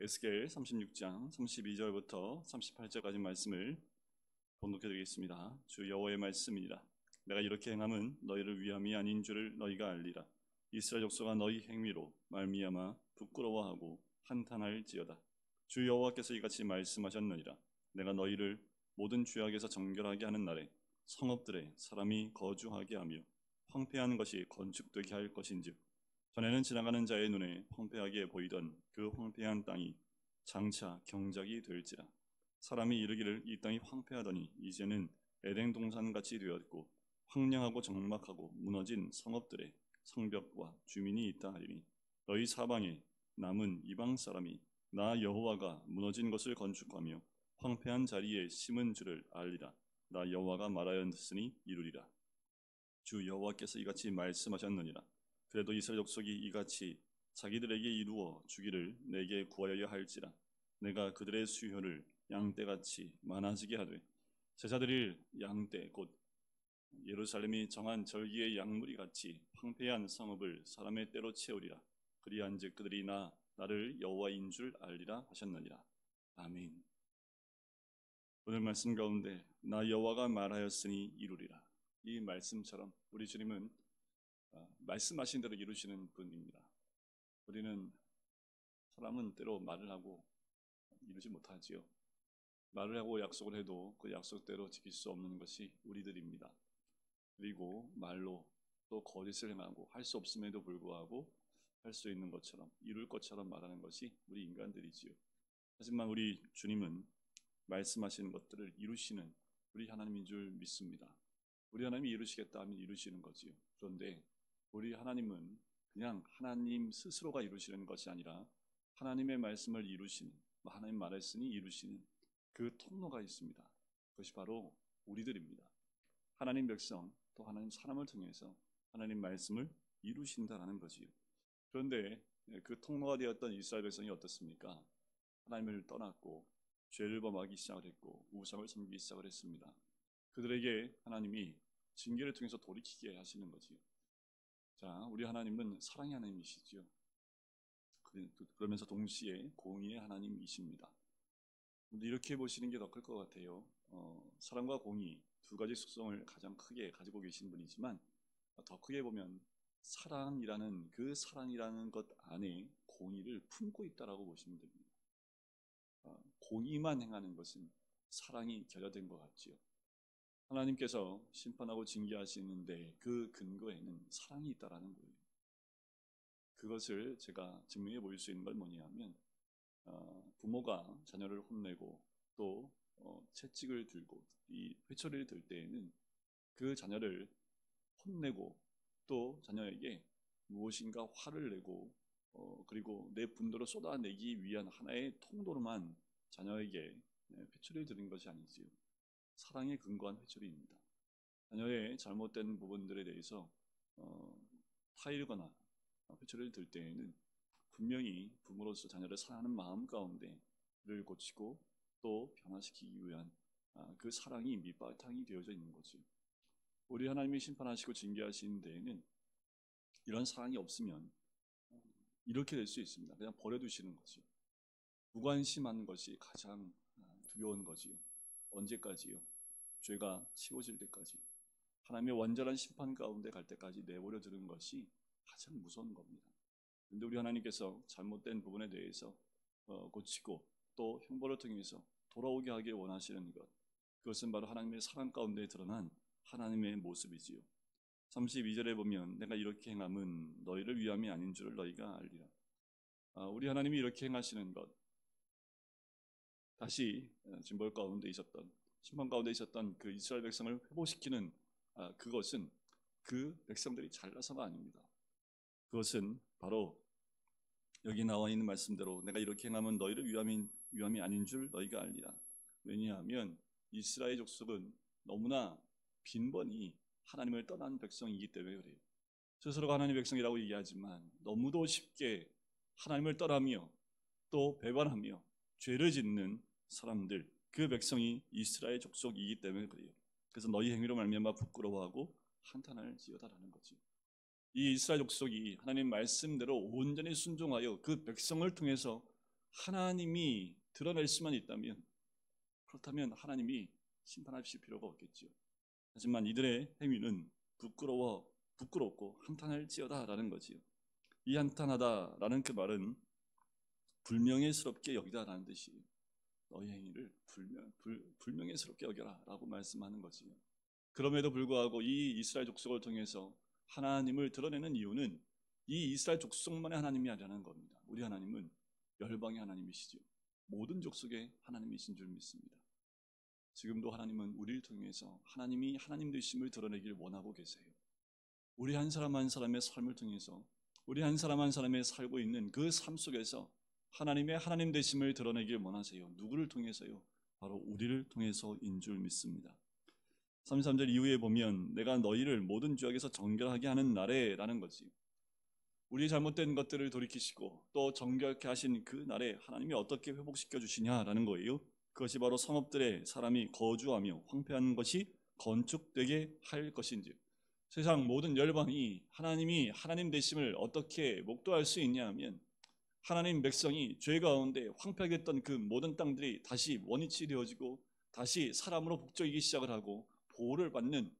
에스겔 36장 32절부터 38절까지 말씀을 봉독해 드리겠습니다. 주 여호와의 말씀이니라. 내가 이렇게 행함은 너희를 위함이 아닌 줄을 너희가 알리라. 이스라엘 족속아 너희 행위로 말미암아 부끄러워하고 한탄할지어다. 주 여호와께서 이같이 말씀하셨느니라. 내가 너희를 모든 죄악에서 정결하게 하는 날에 성읍들에 사람이 거주하게 하며 황폐한 것이 건축되게 할 것인즉 전에는 지나가는 자의 눈에 황폐하게 보이던 그 황폐한 땅이 장차 경작이 될지라. 사람이 이르기를 이 땅이 황폐하더니 이제는 에덴 동산같이 되었고 황량하고 적막하고 무너진 성읍들의 성벽과 주민이 있다 하리니 너희 사방에 남은 이방 사람이 나 여호와가 무너진 것을 건축하며 황폐한 자리에 심은 줄을 알리라. 나 여호와가 말하였으니 이루리라. 주 여호와께서 이같이 말씀하셨느니라. 그래도 이스라엘 족속이 이같이 자기들에게 이루어 주기를 내게 구하여야 할지라. 내가 그들의 수효를 양떼같이 많아지게 하되 제사드릴 양떼 곧 예루살렘이 정한 절기의 양무리 같이 황폐한 성읍을 사람의 때로 채우리라. 그리한즉 그들이 나를 여호와인 줄 알리라 하셨느니라. 아멘. 오늘 말씀 가운데 나 여호와가 말하였으니 이루리라. 이 말씀처럼 우리 주님은 말씀하신 대로 이루시는 분입니다. 우리는 사람은 때로 말을 하고 이루지 못하지요. 말을 하고 약속을 해도 그 약속대로 지킬 수 없는 것이 우리들입니다. 그리고 말로 또 거짓을 행하고 할 수 없음에도 불구하고 할 수 있는 것처럼 이룰 것처럼 말하는 것이 우리 인간들이지요. 하지만 우리 주님은 말씀하시는 것들을 이루시는 우리 하나님인 줄 믿습니다. 우리 하나님이 이루시겠다 하면 이루시는 거지요. 그런데 우리 하나님은 그냥 하나님 스스로가 이루시는 것이 아니라 하나님의 말씀을 이루시는, 하나님 말했으니 이루시는 그 통로가 있습니다. 그것이 바로 우리들입니다. 하나님 백성 또 하나님 사람을 통해서 하나님 말씀을 이루신다라는 거지요. 그런데 그 통로가 되었던 이스라엘 백성이 어떻습니까? 하나님을 떠났고 죄를 범하기 시작을 했고 우상을 섬기기 시작을 했습니다. 그들에게 하나님이 징계를 통해서 돌이키게 하시는 거지요. 자, 우리 하나님은 사랑의 하나님이시죠. 그러면서 동시에 공의의 하나님이십니다. 이렇게 보시는 게 더 클 것 같아요. 사랑과 공의 두 가지 속성을 가장 크게 가지고 계신 분이지만 더 크게 보면 사랑이라는 것 안에 공의를 품고 있다라고 보시면 됩니다. 공의만 행하는 것은 사랑이 결여된 것 같지요. 하나님께서 심판하고 징계하시는데 그 근거에는 사랑이 있다라는 거예요. 그것을 제가 증명해 보일 수 있는 건 뭐냐면 부모가 자녀를 혼내고 또 채찍을 들고 이 회초리를 들 때에는 그 자녀를 혼내고 또 자녀에게 무엇인가 화를 내고 그리고 내 분노를 쏟아내기 위한 하나의 통로로만 자녀에게 회초리를 드는 것이 아니지요. 사랑에 근거한 회초리입니다. 자녀의 잘못된 부분들에 대해서 타이르거나 회초리를 들 때에는 분명히 부모로서 자녀를 사랑하는 마음 가운데 그를 고치고 또 변화시키기 위한 그 사랑이 밑바탕이 되어져 있는 거죠. 우리 하나님이 심판하시고 징계하시는 데에는 이런 사랑이 없으면 이렇게 될 수 있습니다. 그냥 버려두시는 거죠. 무관심한 것이 가장 두려운 거지요. 언제까지요? 죄가 치워질 때까지, 하나님의 완전한 심판 가운데 갈 때까지 내버려 두는 것이 가장 무서운 겁니다. 그런데 우리 하나님께서 잘못된 부분에 대해서 고치고 또 형벌을 통해서 돌아오게 하길 원하시는 것, 그것은 바로 하나님의 사랑 가운데 드러난 하나님의 모습이지요. 32절에 보면 내가 이렇게 행함은 너희를 위함이 아닌 줄을 너희가 알리라. 우리 하나님이 이렇게 행하시는 것, 다시 징벌 가운데 있었던, 심판 가운데 있었던 그 이스라엘 백성을 회복시키는 그것은 그 백성들이 잘나서가 아닙니다. 그것은 바로 여기 나와 있는 말씀대로 내가 이렇게 행하면 너희를 위함이 아닌 줄 너희가 알리라. 왜냐하면 이스라엘 족속은 너무나 빈번히 하나님을 떠난 백성이기 때문에 그래요. 스스로가 하나님의 백성이라고 얘기하지만 너무도 쉽게 하나님을 떠나며 또 배반하며 죄를 짓는 사람들, 그 백성이 이스라엘 족속이기 때문에 그래요. 그래서 너희 행위로 말미암아 부끄러워하고 한탄할지어다라는 거죠. 이 이스라엘 족속이 하나님 말씀대로 온전히 순종하여 그 백성을 통해서 하나님이 드러낼 수만 있다면, 그렇다면 하나님이 심판하실 필요가 없겠죠. 하지만 이들의 행위는 부끄럽고 한탄할지어다라는 거지요. 이 한탄하다라는 그 말은 불명예스럽게 여기다라는 뜻이에요. 너희 행위를 불명예스럽게 여겨라라고 말씀하는 거지요. 그럼에도 불구하고 이 이스라엘 족속을 통해서 하나님을 드러내는 이유는 이 이스라엘 족속만의 하나님이 아니라는 겁니다. 우리 하나님은 열방의 하나님이시죠. 모든 족속의 하나님이신 줄 믿습니다. 지금도 하나님은 우리를 통해서 하나님이 하나님 되심을 드러내길 원하고 계세요. 우리 한 사람 한 사람의 삶을 통해서 우리 한 사람 한 사람의 살고 있는 그 삶 속에서 하나님의 하나님 되심을 드러내길 원하세요. 누구를 통해서요? 바로 우리를 통해서인 줄 믿습니다. 33절 이후에 보면 내가 너희를 모든 죄악에서 정결하게 하는 날에 라는 거지. 우리 잘못된 것들을 돌이키시고 또 정결케 하신 그 날에 하나님이 어떻게 회복시켜 주시냐라는 거예요. 그것이 바로 성읍들의 사람이 거주하며 황폐한 것이 건축되게 할 것인지, 세상 모든 열방이 하나님이 하나님 되심을 어떻게 목도할 수 있냐 하면 하나님 백성이 죄 가운데 황폐하게 했던 그 모든 땅들이 다시 원위치 되어지고 다시 사람으로 북적이기 시작을 하고 보호를 받는,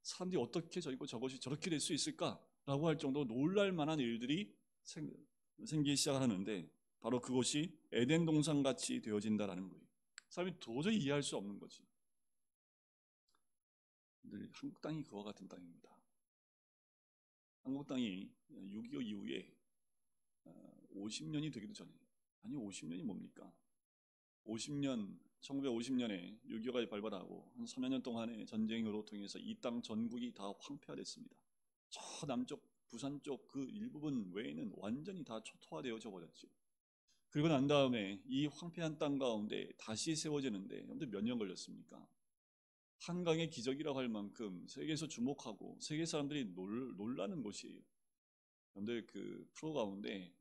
사람들이 어떻게 저것이 저렇게 될 수 있을까라고 할 정도로 놀랄 만한 일들이 생기기 시작하는데, 바로 그것이 에덴 동산 같이 되어진다라는 거예요. 사람이 도저히 이해할 수 없는 거지. 한국 땅이 그와 같은 땅입니다. 한국 땅이 6.25 이후에 50년이 되기도 전에, 아니 50년이 뭡니까? 50년, 1950년에 6.25가 발발하고 한 3여 년 동안의 전쟁으로 통해서 이 땅 전국이 다 황폐화됐습니다. 저 남쪽 부산 쪽 그 일부분 외에는 완전히 다 초토화되어져 버렸죠. 그리고 난 다음에 이 황폐한 땅 가운데 다시 세워지는데 여러분들 몇 년 걸렸습니까? 한강의 기적이라고 할 만큼 세계에서 주목하고 세계 사람들이 놀라는 곳이에요. 여러분들 그 프로 가운데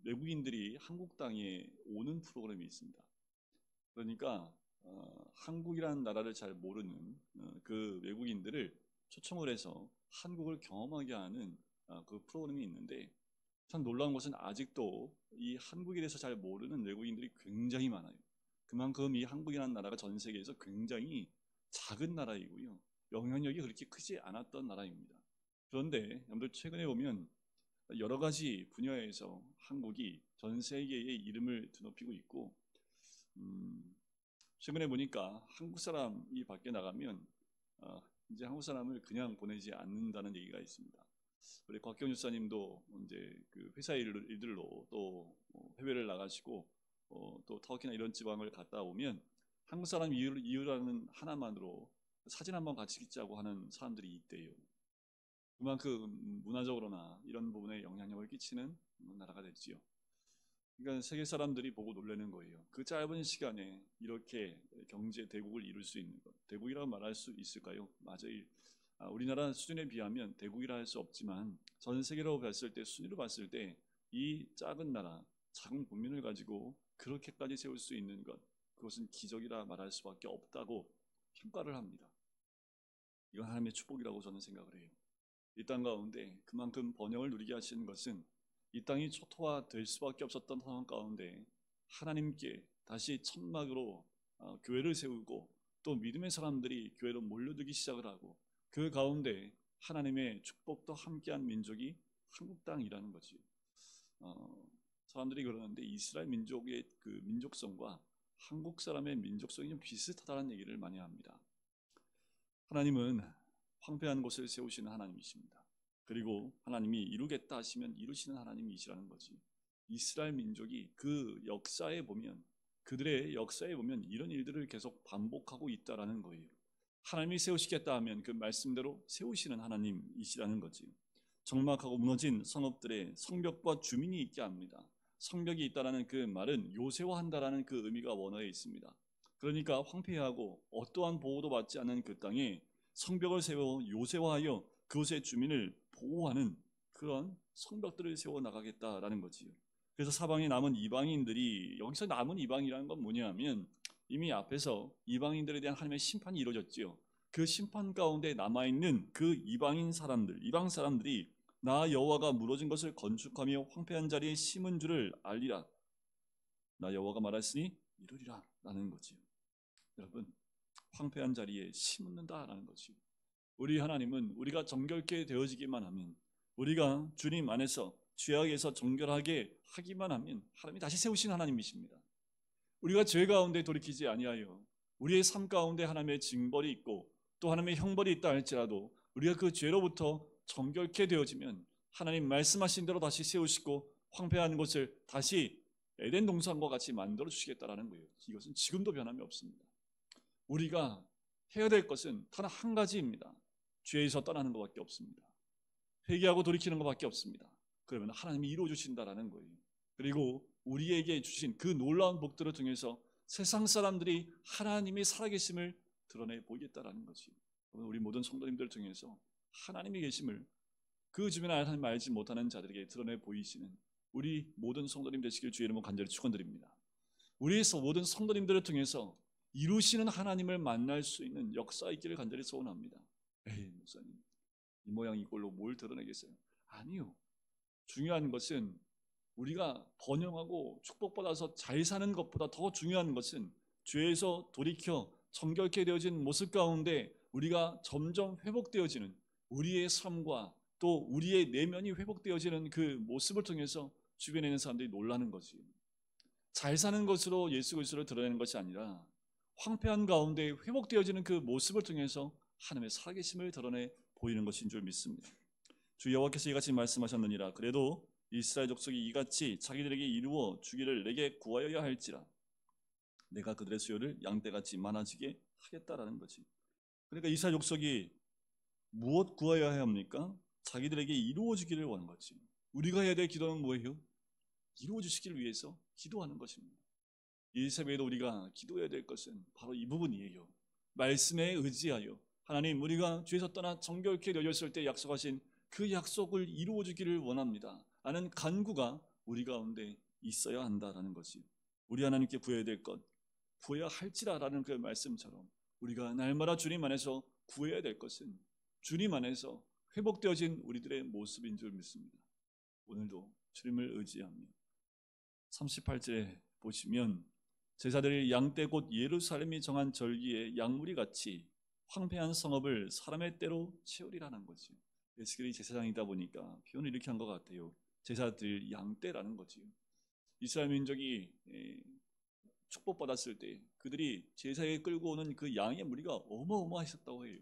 외국인들이 한국 땅에 오는 프로그램이 있습니다. 그러니까 한국이라는 나라를 잘 모르는 그 외국인들을 초청을 해서 한국을 경험하게 하는 그 프로그램이 있는데, 참 놀라운 것은 아직도 이 한국에 대해서 잘 모르는 외국인들이 굉장히 많아요. 그만큼 이 한국이라는 나라가 전 세계에서 굉장히 작은 나라이고요, 영향력이 그렇게 크지 않았던 나라입니다. 그런데 여러분들 최근에 보면 여러 가지 분야에서 한국이 전 세계의 이름을 드높이고 있고, 최근에 보니까 한국 사람이 밖에 나가면 이제 한국 사람을 그냥 보내지 않는다는 얘기가 있습니다. 우리 곽경 유사님도 이제 그 회사 일들로 또 해외를 나가시고 또 터키나 이런 지방을 갔다 오면 한국 사람 이유라는 하나만으로 사진 한번 같이 찍자고 하는 사람들이 있대요. 그만큼 문화적으로나 이런 부분에 영향력을 끼치는 나라가 됐지요. 그러니까 세계 사람들이 보고 놀라는 거예요. 그 짧은 시간에 이렇게 경제 대국을 이룰 수 있는 것, 대국이라고 말할 수 있을까요? 맞아요. 우리나라 수준에 비하면 대국이라 할 수 없지만 전 세계로 봤을 때, 순위로 봤을 때 이 작은 나라, 작은 국민을 가지고 그렇게까지 세울 수 있는 것, 그것은 기적이라 말할 수밖에 없다고 평가를 합니다. 이건 하나님의 축복이라고 저는 생각을 해요. 이 땅 가운데 그만큼 번영을 누리게 하시는 것은 이 땅이 초토화될 수밖에 없었던 상황 가운데 하나님께 다시 천막으로 교회를 세우고 또 믿음의 사람들이 교회로 몰려들기 시작을 하고 그 가운데 하나님의 축복도 함께한 민족이 한국 땅이라는 거지. 사람들이 그러는데 이스라엘 민족의 그 민족성과 한국 사람의 민족성이 좀 비슷하다는 얘기를 많이 합니다. 하나님은 황폐한 곳을 세우시는 하나님이십니다. 그리고 하나님이 이루겠다 하시면 이루시는 하나님이시라는 거지. 이스라엘 민족이 그 역사에 보면, 그들의 역사에 보면 이런 일들을 계속 반복하고 있다라는 거예요. 하나님이 세우시겠다 하면 그 말씀대로 세우시는 하나님이시라는 거지. 적막하고 무너진 성읍들의 성벽과 주민이 있게 합니다. 성벽이 있다라는 그 말은 요새화한다라는 그 의미가 원어에 있습니다. 그러니까 황폐하고 어떠한 보호도 받지 않은 그 땅에 성벽을 세워 요새화하여 그곳의 주민을 보호하는 그런 성벽들을 세워 나가겠다라는 거지요. 그래서 사방에 남은 이방인들이, 여기서 남은 이방이라는 건 뭐냐면 이미 앞에서 이방인들에 대한 하나님의 심판이 이루어졌지요. 그 심판 가운데 남아있는 그 이방 사람들이 나 여호와가 무너진 것을 건축하며 황폐한 자리에 심은 줄을 알리라. 나 여호와가 말했으니 이루리라 라는 거지요. 여러분, 황폐한 자리에 심는다라는 거지요. 우리 하나님은 우리가 정결케 되어지기만 하면, 우리가 주님 안에서 죄악에서 정결하게 하기만 하면 하나님이 다시 세우신 하나님이십니다. 우리가 죄 가운데 돌이키지 아니하여 우리의 삶 가운데 하나님의 징벌이 있고 또 하나님의 형벌이 있다 할지라도 우리가 그 죄로부터 정결케 되어지면 하나님 말씀하신 대로 다시 세우시고 황폐한 곳을 다시 에덴 동산과 같이 만들어 주시겠다라는 거예요. 이것은 지금도 변함이 없습니다. 우리가 해야 될 것은 단 한 가지입니다. 죄에서 떠나는 것밖에 없습니다. 회개하고 돌이키는 것밖에 없습니다. 그러면 하나님이 이루어 주신다라는 거예요. 그리고 우리에게 주신 그 놀라운 복들을 통해서 세상 사람들이 하나님의 살아계심을 드러내 보이겠다라는 거지. 우리 모든 성도님들 중에서 하나님의 계심을 그 주변에 하나님 알지 못하는 자들에게 드러내 보이시는 우리 모든 성도님 되시길 주의 이름으로 간절히 축원드립니다. 우리 모든 성도님들을 통해서 이루시는 하나님을 만날 수 있는 역사 있기를 간절히 소원합니다. 에이, 목사님, 이 모양 이꼴로 뭘 드러내겠어요? 아니요. 중요한 것은 우리가 번영하고 축복받아서 잘 사는 것보다 더 중요한 것은 죄에서 돌이켜 정결케 되어진 모습 가운데 우리가 점점 회복되어지는 우리의 삶과 또 우리의 내면이 회복되어지는 그 모습을 통해서 주변에 있는 사람들이 놀라는 거지. 잘 사는 것으로 예수 그리스도를 드러내는 것이 아니라 황폐한 가운데 회복되어지는 그 모습을 통해서 하나님의 살아계심을 드러내 보이는 것인 줄 믿습니다. 주 여호와께서 이같이 말씀하셨느니라. 그래도 이스라엘 족속이 이같이 자기들에게 이루어 주기를 내게 구하여야 할지라 내가 그들의 수요를 양떼같이 많아지게 하겠다라는 거지. 그러니까 이스라엘 족속이 무엇 구하여야 합니까? 자기들에게 이루어 주기를 원하는 거지. 우리가 해야 될 기도는 뭐예요? 이루어 주시기를 위해서 기도하는 것입니다. 이 새벽에도 우리가 기도해야 될 것은 바로 이 부분이에요. 말씀에 의지하여 하나님, 우리가 죄에서 떠나 정결케 되었을 때 약속하신 그 약속을 이루어 주기를 원합니다 하는 간구가 우리 가운데 있어야 한다라는 것이, 우리 하나님께 구해야 될 것, 구해야 할지라라는 그 말씀처럼 우리가 날마다 주님 안에서 구해야 될 것은 주님 안에서 회복되어진 우리들의 모습인 줄 믿습니다. 오늘도 주님을 의지하며 38절에 보시면 제사들이 양떼 곧 예루살렘이 정한 절기에 양무리 같이 황폐한 성읍을 사람의 때로 채우리라는 거죠. 에스겔이 제사장이다 보니까 표현을 이렇게 한 것 같아요. 제사들 양떼라는 거지요. 이스라엘 민족이 축복받았을 때 그들이 제사에 끌고 오는 그 양의 무리가 어마어마했었다고 해요.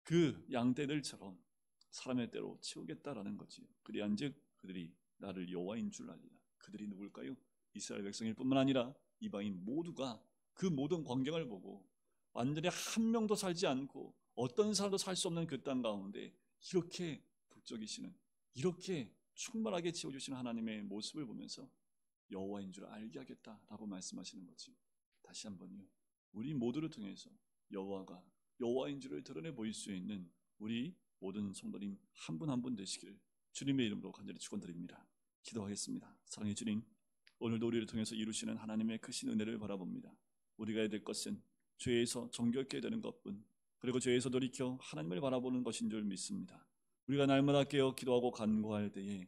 그 양떼들처럼 사람의 때로 채우겠다라는 거지요. 그리한즉 그들이 나를 여호와인 줄 알리라. 그들이 누굴까요? 이스라엘 백성일 뿐만 아니라 이방인 모두가 그 모든 광경을 보고 완전히 한 명도 살지 않고 어떤 사람도 살 수 없는 그 땅 가운데 이렇게 북적이시는, 이렇게 충만하게 채워주시는 하나님의 모습을 보면서 여호와인 줄 알게 하겠다라고 말씀하시는 거지. 다시 한번요, 우리 모두를 통해서 여호와가 여호와인 줄을 드러내 보일 수 있는 우리 모든 성도님 한 분 한 분 되시길 주님의 이름으로 간절히 축원드립니다. 기도하겠습니다. 사랑의 주님, 오늘도 우리를 통해서 이루시는 하나님의 크신 은혜를 바라봅니다. 우리가 해야 될 것은 죄에서 정결케 되는 것뿐, 그리고 죄에서 돌이켜 하나님을 바라보는 것인 줄 믿습니다. 우리가 날마다 깨어 기도하고 간구할 때에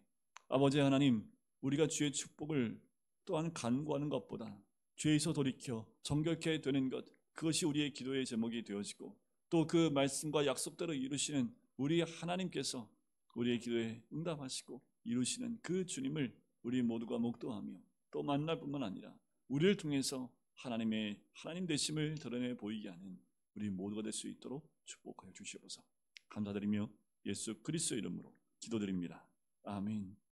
아버지 하나님, 우리가 주의 축복을 또한 간구하는 것보다 죄에서 돌이켜 정결케 되는 것, 그것이 우리의 기도의 제목이 되어지고 또 그 말씀과 약속대로 이루시는 우리 하나님께서 우리의 기도에 응답하시고 이루시는 그 주님을 우리 모두가 목도하며 또 만날 뿐만 아니라 우리를 통해서 하나님의 하나님 되심을 드러내 보이게 하는 우리 모두가 될 수 있도록 축복하여 주시옵소서. 감사드리며 예수 그리스도의 이름으로 기도드립니다. 아멘.